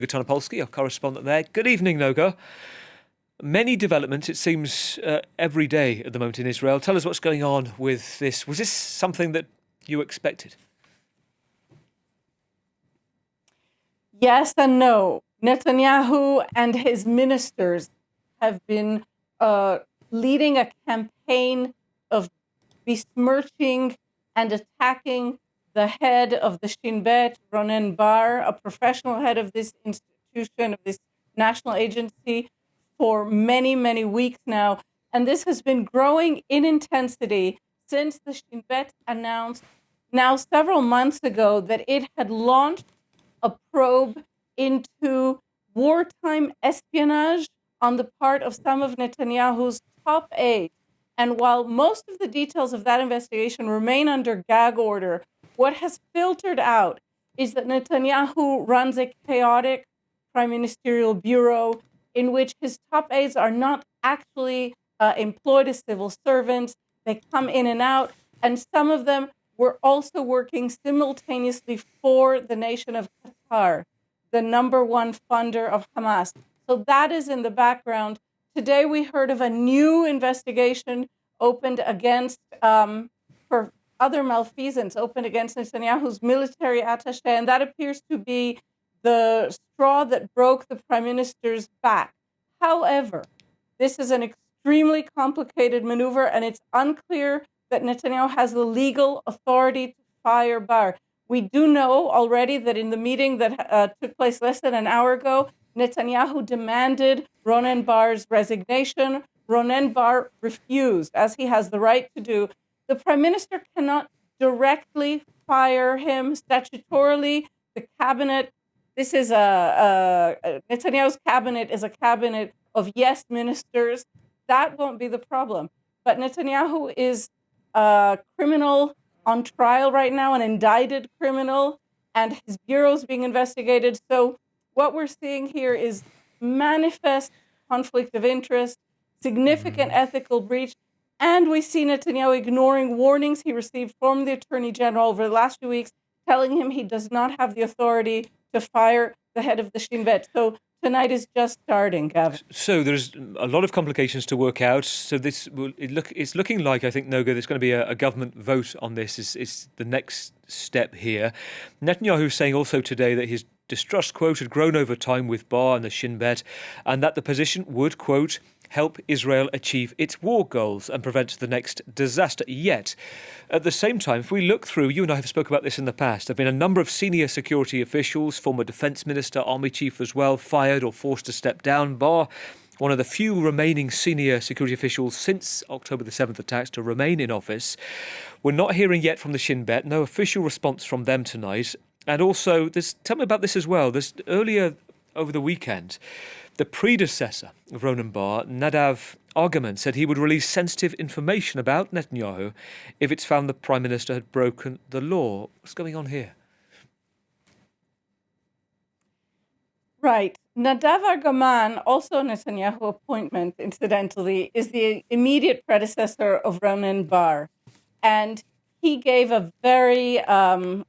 Noga Tarnopolsky, our correspondent there. Good evening, Noga. Many developments, it seems, every day at the moment in Israel. Tell us what's going on with this. Was this something that you expected? Yes and no. Netanyahu and his ministers have been leading a campaign of besmirching and attacking the head of the Shin Bet, Ronen Bar, a professional head of this institution, of this national agency, for many, many weeks now. And this has been growing in intensity since the Shin Bet announced now several months ago that it had launched a probe into wartime espionage on the part of some of Netanyahu's top aides. And while most of the details of that investigation remain under gag order, what has filtered out is that Netanyahu runs a chaotic prime ministerial bureau in which his top aides are not actually employed as civil servants. They come in and out, and some of them were also working simultaneously for the nation of Qatar, the number one funder of Hamas. So that is in the background. Today we heard of a new investigation opened against, for other malfeasance, opened against Netanyahu's military attaché, and that appears to be the straw that broke the prime minister's back. However, this is an extremely complicated maneuver, and it's unclear that Netanyahu has the legal authority to fire Bar. We do know already that in the meeting that took place less than an hour ago, Netanyahu demanded Ronen Bar's resignation. Ronen Bar refused, as he has the right to do. The prime minister cannot directly fire him statutorily. The cabinet, this is Netanyahu's cabinet is a cabinet of yes ministers. That won't be the problem. But Netanyahu is a criminal on trial right now, an indicted criminal, and his bureau is being investigated. So what we're seeing here is manifest conflict of interest, significant ethical breach, and we see Netanyahu ignoring warnings he received from the Attorney General over the last few weeks, telling him he does not have the authority to fire the head of the Shin Bet. So tonight is just starting, Gavin. So there's a lot of complications to work out. So it's looking like, I think, Noga, there's going to be a government vote on this. Is the next step here. Netanyahu saying also today that his distrust, quote, had grown over time with Bar and the Shin Bet, and that the position would, quote, help Israel achieve its war goals and prevent the next disaster. Yet, at the same time, if we look through, you and I have spoken about this in the past, there have been a number of senior security officials, former defence minister, army chief as well, fired or forced to step down. Bar, one of the few remaining senior security officials since October the 7th attacks to remain in office. We're not hearing yet from the Shin Bet, no official response from them tonight. And also, tell me about this as well. Earlier over the weekend, the predecessor of Ronen Bar, Nadav Argaman, said he would release sensitive information about Netanyahu if it's found the Prime Minister had broken the law. What's going on here? Right. Nadav Argaman, also a Netanyahu appointment, incidentally, is the immediate predecessor of Ronen Bar. And he gave a very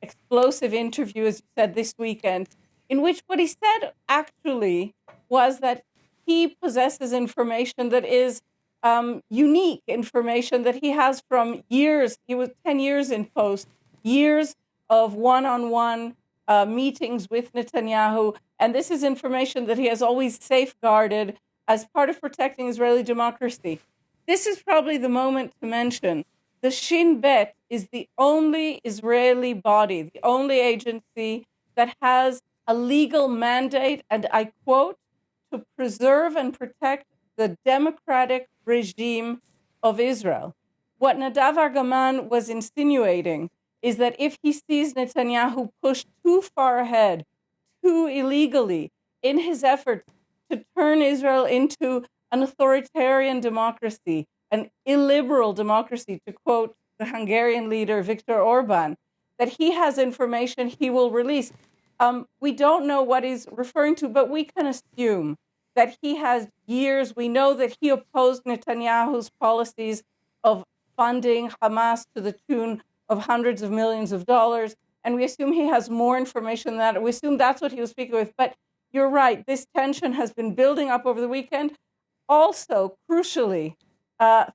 explosive interview, as you said, this weekend, in which what he said actually was that he possesses information that is unique information that he has from years. He was 10 years in post, years of one-on-one meetings with Netanyahu. And this is information that he has always safeguarded as part of protecting Israeli democracy. This is probably the moment to mention the Shin Bet is the only Israeli body, the only agency that has a legal mandate, and I quote, to preserve and protect the democratic regime of Israel. What Nadav Argaman was insinuating is that if he sees Netanyahu push too far ahead, too illegally, in his effort to turn Israel into an authoritarian democracy, an illiberal democracy, to quote the Hungarian leader Viktor Orban, that he has information he will release. We don't know what he's referring to, but we can assume that he has years. We know that he opposed Netanyahu's policies of funding Hamas to the tune of hundreds of millions of dollars. And we assume he has more information than that. We assume that's what he was speaking with. But you're right. This tension has been building up over the weekend. Also, crucially,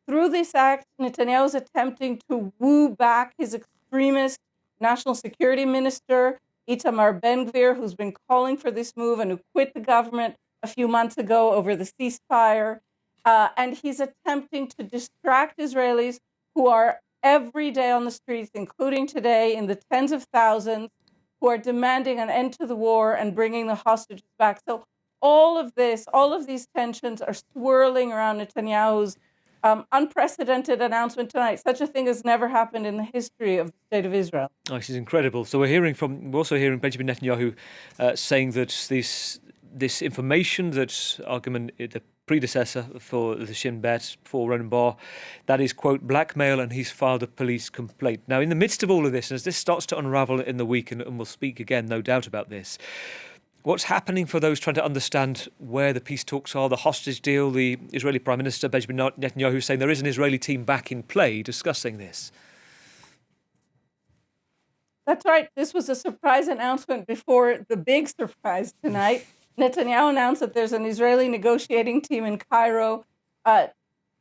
through this act, Netanyahu is attempting to woo back his extremist national security minister, Itamar Ben-Gvir, who's been calling for this move and who quit the government a few months ago over the ceasefire. And he's attempting to distract Israelis who are every day on the streets, including today, in the tens of thousands, who are demanding an end to the war and bringing the hostages back. So all of these tensions are swirling around Netanyahu's unprecedented announcement tonight. Such a thing has never happened in the history of the state of Israel. Oh, this is incredible. So we're also hearing Benjamin Netanyahu saying that this information, that argument, the predecessor for the Shin Bet, for Ronen Bar, that is, quote, blackmail, and he's filed a police complaint. Now, in the midst of all of this, as this starts to unravel in the week, and we'll speak again, no doubt, about this, what's happening for those trying to understand where the peace talks are, the hostage deal? The Israeli Prime Minister, Benjamin Netanyahu, saying there is an Israeli team back in play discussing this. That's right. This was a surprise announcement before the big surprise tonight. Netanyahu announced that there's an Israeli negotiating team in Cairo.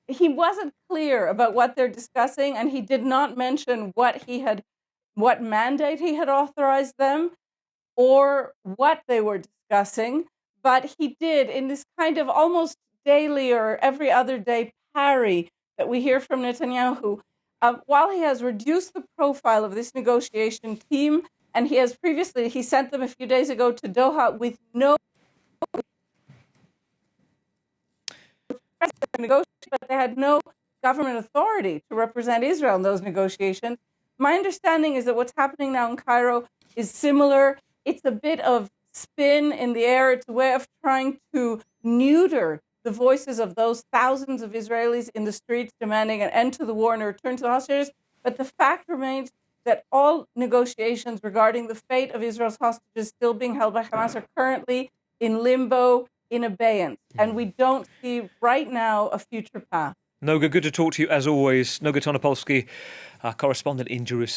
He wasn't clear about what they're discussing, and he did not mention what mandate he had authorized them or what they were discussing. But he did, in this kind of almost daily or every other day parry that we hear from Netanyahu, while he has reduced the profile of this negotiation team, and he sent them a few days ago to Doha with no negotiation, but they had no government authority to represent Israel in those negotiations. My understanding is that what's happening now in Cairo is similar. It's a bit of spin in the air. It's a way of trying to neuter the voices of those thousands of Israelis in the streets demanding an end to the war and a return to the hostages. But the fact remains that all negotiations regarding the fate of Israel's hostages still being held by Hamas are currently in limbo, in abeyance. And we don't see right now a future path. Noga, good to talk to you as always. Noga Tarnopolsky, our correspondent in Jerusalem.